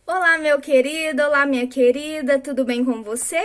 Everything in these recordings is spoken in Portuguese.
Olá, meu querido, olá, minha querida, tudo bem com você?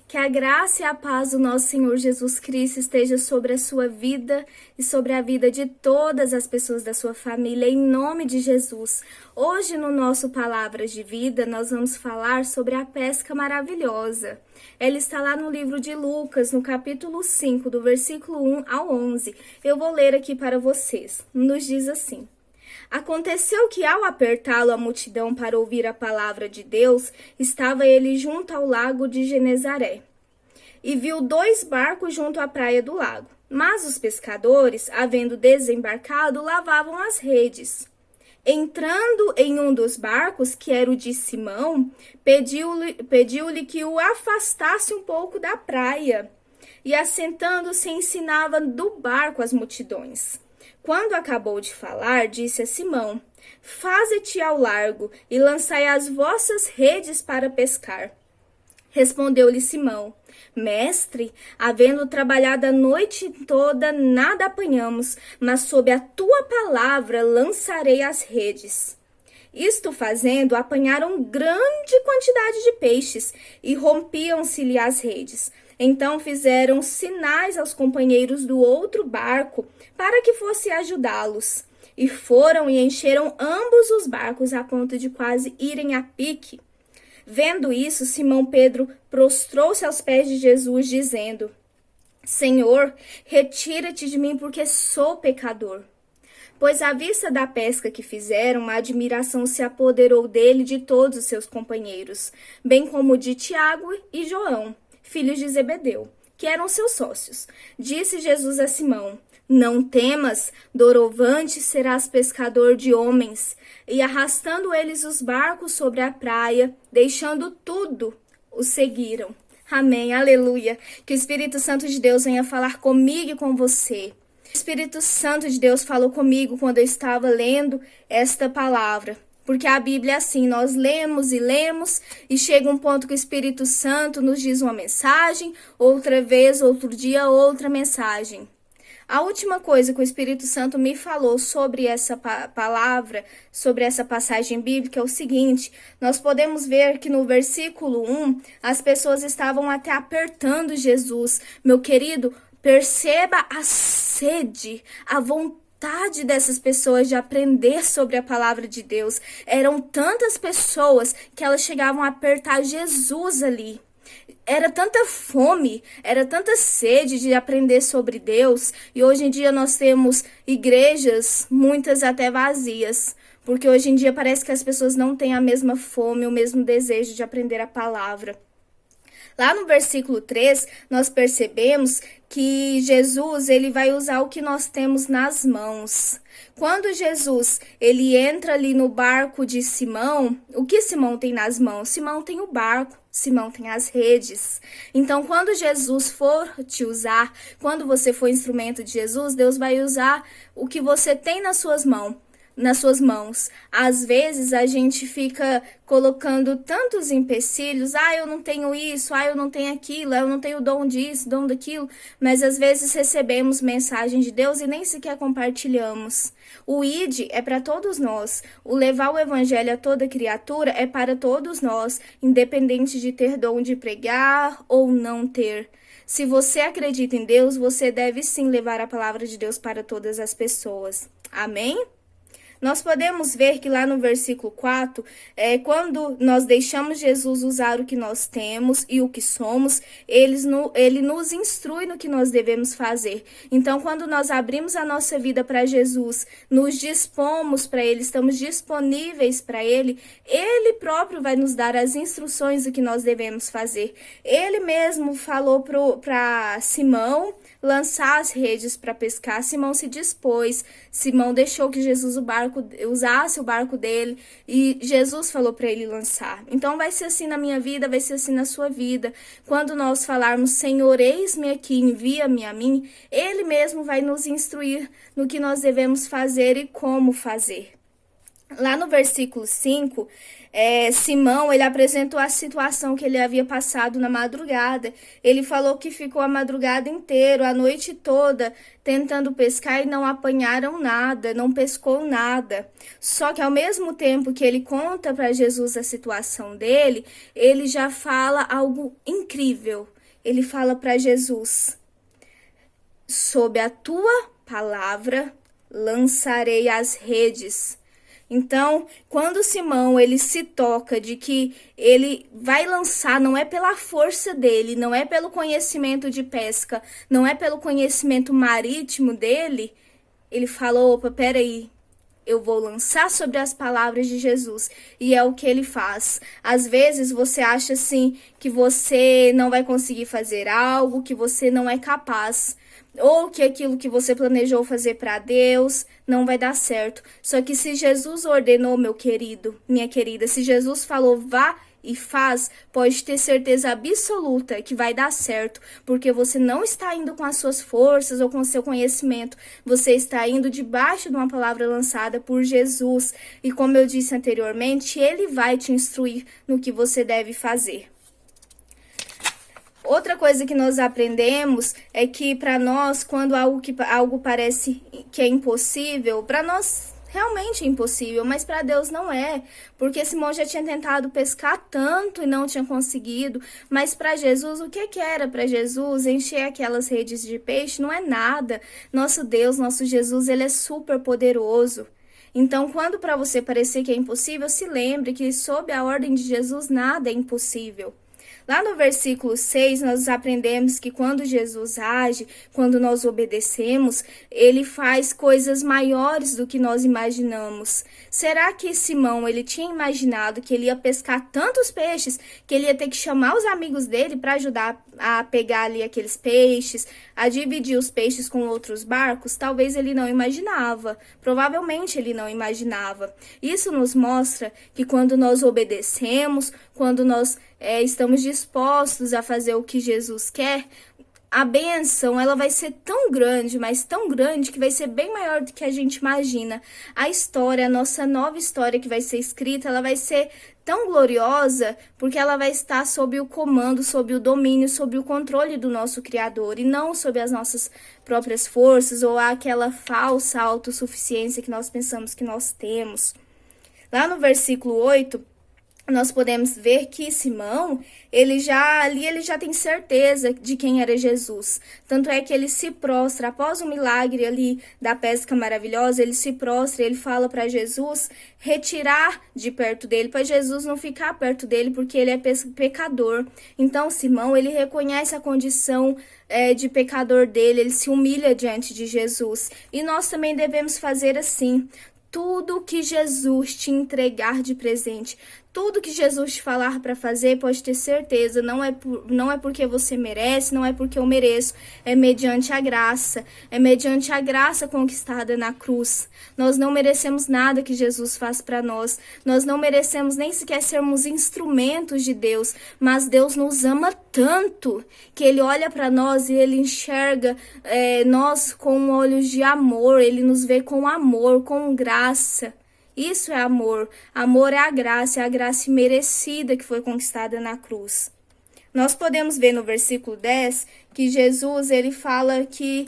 Que a graça e a paz do nosso Senhor Jesus Cristo esteja sobre a sua vida e sobre a vida de todas as pessoas da sua família, em nome de Jesus. Hoje, no nosso Palavras de Vida, nós vamos falar sobre a pesca maravilhosa. Ela está lá no livro de Lucas, no capítulo 5, do versículo 1 ao 11. Eu vou ler aqui para vocês. Nos diz assim: Aconteceu que, ao apertá-lo a multidão para ouvir a palavra de Deus, estava ele junto ao lago de Genezaré. E viu 2 barcos junto à praia do lago. Mas os pescadores, havendo desembarcado, lavavam as redes. Entrando em um dos barcos, que era o de Simão, pediu-lhe que o afastasse um pouco da praia. E assentando-se, ensinava do barco as multidões. Quando acabou de falar, disse a Simão: Faze-te ao largo e lançai as vossas redes para pescar. Respondeu-lhe Simão: Mestre, havendo trabalhado a noite toda, nada apanhamos, mas sob a tua palavra lançarei as redes. Isto fazendo, apanharam grande quantidade de peixes e rompiam-se-lhe as redes. Então fizeram sinais aos companheiros do outro barco para que fosse ajudá-los. E foram e encheram ambos os barcos a ponto de quase irem a pique. Vendo isso, Simão Pedro prostrou-se aos pés de Jesus, dizendo: Senhor, retira-te de mim, porque sou pecador. Pois à vista da pesca que fizeram, a admiração se apoderou dele e de todos os seus companheiros, bem como de Tiago e João, filhos de Zebedeu, que eram seus sócios. Disse Jesus a Simão: Não temas, doravante serás pescador de homens. E arrastando eles os barcos sobre a praia, deixando tudo, os seguiram. Amém, aleluia. Que o Espírito Santo de Deus venha falar comigo e com você. O Espírito Santo de Deus falou comigo quando eu estava lendo esta palavra. Porque a Bíblia é assim, nós lemos e chega um ponto que o Espírito Santo nos diz uma mensagem, outra vez, outro dia, outra mensagem. A última coisa que o Espírito Santo me falou sobre essa palavra, sobre essa passagem bíblica é o seguinte: nós podemos ver que no versículo 1, as pessoas estavam até apertando Jesus. Meu querido, perceba a sede, a vontade dessas pessoas de aprender sobre a palavra de Deus. Eram tantas pessoas que elas chegavam a apertar Jesus ali. Era tanta fome, era tanta sede de aprender sobre Deus, e hoje em dia nós temos igrejas, muitas até vazias, porque hoje em dia parece que as pessoas não têm a mesma fome, o mesmo desejo de aprender a palavra. Lá no versículo 3, nós percebemos que Jesus ele vai usar o que nós temos nas mãos. Quando Jesus ele entra ali no barco de Simão, o que Simão tem nas mãos? Simão tem o barco, Simão tem as redes. Então, quando Jesus for te usar, quando você for instrumento de Jesus, Deus vai usar o que você tem nas suas mãos. Às vezes a gente fica colocando tantos empecilhos: eu não tenho isso, eu não tenho aquilo, eu não tenho dom disso, dom daquilo, mas às vezes recebemos mensagem de Deus e nem sequer compartilhamos. O ID é para todos nós, o levar o evangelho a toda criatura é para todos nós, independente de ter dom de pregar ou não ter. Se você acredita em Deus, você deve sim levar a palavra de Deus para todas as pessoas. Amém? Nós podemos ver que lá no versículo 4, quando nós deixamos Jesus usar o que nós temos e o que somos, ele nos instrui no que nós devemos fazer. Então, quando nós abrimos a nossa vida para Jesus, nos dispomos para Ele, estamos disponíveis para Ele, Ele próprio vai nos dar as instruções do que nós devemos fazer. Ele mesmo falou para Simão lançar as redes para pescar. Simão se dispôs, Simão deixou que Jesus usasse o barco dele e Jesus falou para ele lançar. Então vai ser assim na minha vida, vai ser assim na sua vida. Quando nós falarmos: Senhor, eis-me aqui, envia-me a mim, Ele mesmo vai nos instruir no que nós devemos fazer e como fazer. Lá no versículo 5, Simão, ele apresentou a situação que ele havia passado na madrugada. Ele falou que ficou a madrugada inteira, a noite toda, tentando pescar e não apanharam nada, não pescou nada. Só que ao mesmo tempo que ele conta para Jesus a situação dele, ele já fala algo incrível. Ele fala para Jesus: sob a tua palavra lançarei as redes. Então, quando Simão ele se toca de que ele vai lançar, não é pela força dele, não é pelo conhecimento de pesca, não é pelo conhecimento marítimo dele, ele fala: opa, peraí, eu vou lançar sobre as palavras de Jesus. E é o que ele faz. Às vezes você acha assim que você não vai conseguir fazer algo, que você não é capaz, ou que aquilo que você planejou fazer para Deus não vai dar certo. Só que se Jesus ordenou, meu querido, minha querida, se Jesus falou vá e faz, pode ter certeza absoluta que vai dar certo, porque você não está indo com as suas forças ou com o seu conhecimento, você está indo debaixo de uma palavra lançada por Jesus, e como eu disse anteriormente, ele vai te instruir no que você deve fazer. Outra coisa que nós aprendemos é que para nós, quando algo parece que é impossível, para nós realmente é impossível, mas para Deus não é, porque Simão já tinha tentado pescar tanto e não tinha conseguido, mas para Jesus, o que era para Jesus? Encher aquelas redes de peixe não é nada. Nosso Deus, nosso Jesus, ele é super poderoso. Então, quando para você parecer que é impossível, se lembre que sob a ordem de Jesus nada é impossível. Lá no versículo 6, nós aprendemos que quando Jesus age, quando nós obedecemos, ele faz coisas maiores do que nós imaginamos. Será que Simão, ele tinha imaginado que ele ia pescar tantos peixes, que ele ia ter que chamar os amigos dele para ajudar a pegar ali aqueles peixes, a dividir os peixes com outros barcos? Talvez ele não imaginava, provavelmente ele não imaginava. Isso nos mostra que quando nós obedecemos, quando nós estamos dispostos a fazer o que Jesus quer, a bênção ela vai ser tão grande, mas tão grande, que vai ser bem maior do que a gente imagina. A história, a nossa nova história que vai ser escrita, ela vai ser tão gloriosa, porque ela vai estar sob o comando, sob o domínio, sob o controle do nosso Criador, e não sob as nossas próprias forças ou aquela falsa autossuficiência que nós pensamos que nós temos. Lá no versículo 8, nós podemos ver que Simão, ele já tem certeza de quem era Jesus. Tanto é que ele se prostra, após o milagre ali da pesca maravilhosa, ele se prostra, ele fala para Jesus retirar de perto dele, para Jesus não ficar perto dele, porque ele é pecador. Então Simão, ele reconhece a condição de pecador dele, ele se humilha diante de Jesus. E nós também devemos fazer assim. Tudo que Jesus te entregar de presente, tudo que Jesus te falar para fazer, pode ter certeza, não é porque você merece, não é porque eu mereço, é mediante a graça conquistada na cruz. Nós não merecemos nada que Jesus faz para nós, nós não merecemos nem sequer sermos instrumentos de Deus, mas Deus nos ama tanto que Ele olha para nós e Ele enxerga nós com olhos de amor, Ele nos vê com amor, com graça. Isso é amor. Amor é a graça merecida que foi conquistada na cruz. Nós podemos ver no versículo 10 que Jesus, ele fala que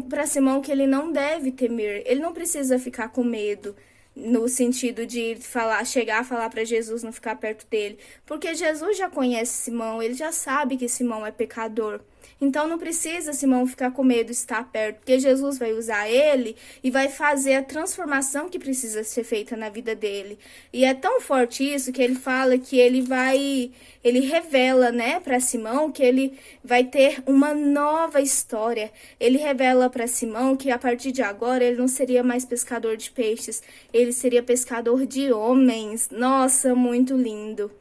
para Simão que ele não deve temer, ele não precisa ficar com medo, no sentido de chegar a falar para Jesus não ficar perto dele, porque Jesus já conhece Simão, ele já sabe que Simão é pecador. Então não precisa Simão ficar com medo de estar perto, porque Jesus vai usar ele e vai fazer a transformação que precisa ser feita na vida dele. E é tão forte isso que ele fala que ele revela, para Simão que ele vai ter uma nova história. Ele revela para Simão que a partir de agora ele não seria mais pescador de peixes, ele seria pescador de homens. Nossa, muito lindo.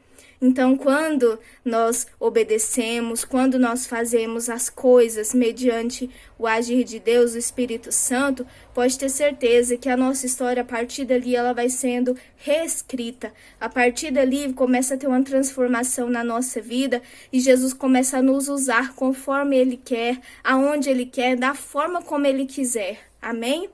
Então, quando nós obedecemos, quando nós fazemos as coisas mediante o agir de Deus, o Espírito Santo, pode ter certeza que a nossa história, a partir dali, ela vai sendo reescrita. A partir dali, começa a ter uma transformação na nossa vida e Jesus começa a nos usar conforme Ele quer, aonde Ele quer, da forma como Ele quiser. Amém?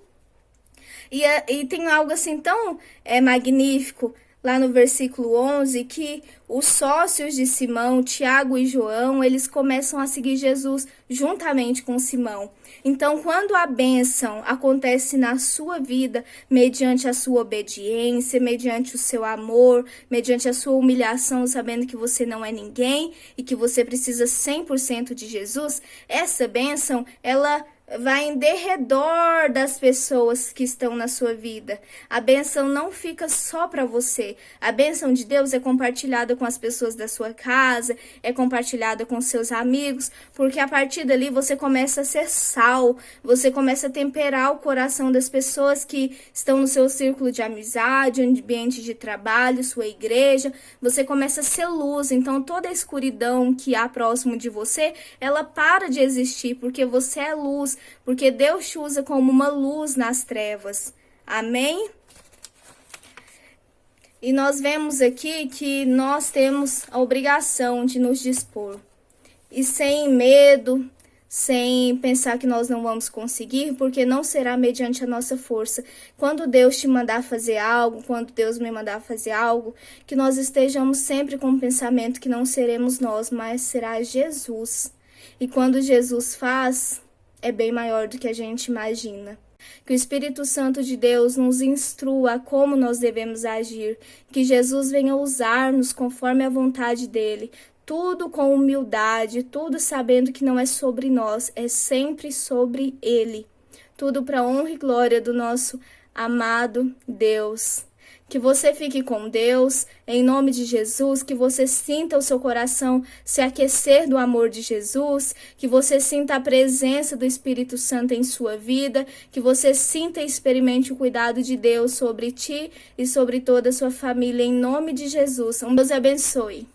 E tem algo assim tão magnífico lá no versículo 11, que os sócios de Simão, Tiago e João, eles começam a seguir Jesus juntamente com Simão. Então, quando a bênção acontece na sua vida, mediante a sua obediência, mediante o seu amor, mediante a sua humilhação, sabendo que você não é ninguém e que você precisa 100% de Jesus, essa bênção, ela vai em derredor das pessoas que estão na sua vida. A bênção não fica só para você. A bênção de Deus é compartilhada com as pessoas da sua casa, é compartilhada com seus amigos, porque a partir dali você começa a ser sal, você começa a temperar o coração das pessoas que estão no seu círculo de amizade, ambiente de trabalho, sua igreja. Você começa a ser luz, então toda a escuridão que há próximo de você, ela para de existir, porque você é luz, porque Deus te usa como uma luz nas trevas. Amém? E nós vemos aqui que nós temos a obrigação de nos dispor. E sem medo, sem pensar que nós não vamos conseguir, porque não será mediante a nossa força. Quando Deus te mandar fazer algo, quando Deus me mandar fazer algo, que nós estejamos sempre com o pensamento que não seremos nós, mas será Jesus. E quando Jesus faz, é bem maior do que a gente imagina. Que o Espírito Santo de Deus nos instrua a como nós devemos agir. Que Jesus venha usar-nos conforme a vontade dele. Tudo com humildade, tudo sabendo que não é sobre nós, é sempre sobre ele. Tudo para a honra e glória do nosso amado Deus. Que você fique com Deus, em nome de Jesus, que você sinta o seu coração se aquecer do amor de Jesus, que você sinta a presença do Espírito Santo em sua vida, que você sinta e experimente o cuidado de Deus sobre ti e sobre toda a sua família, em nome de Jesus. Deus abençoe.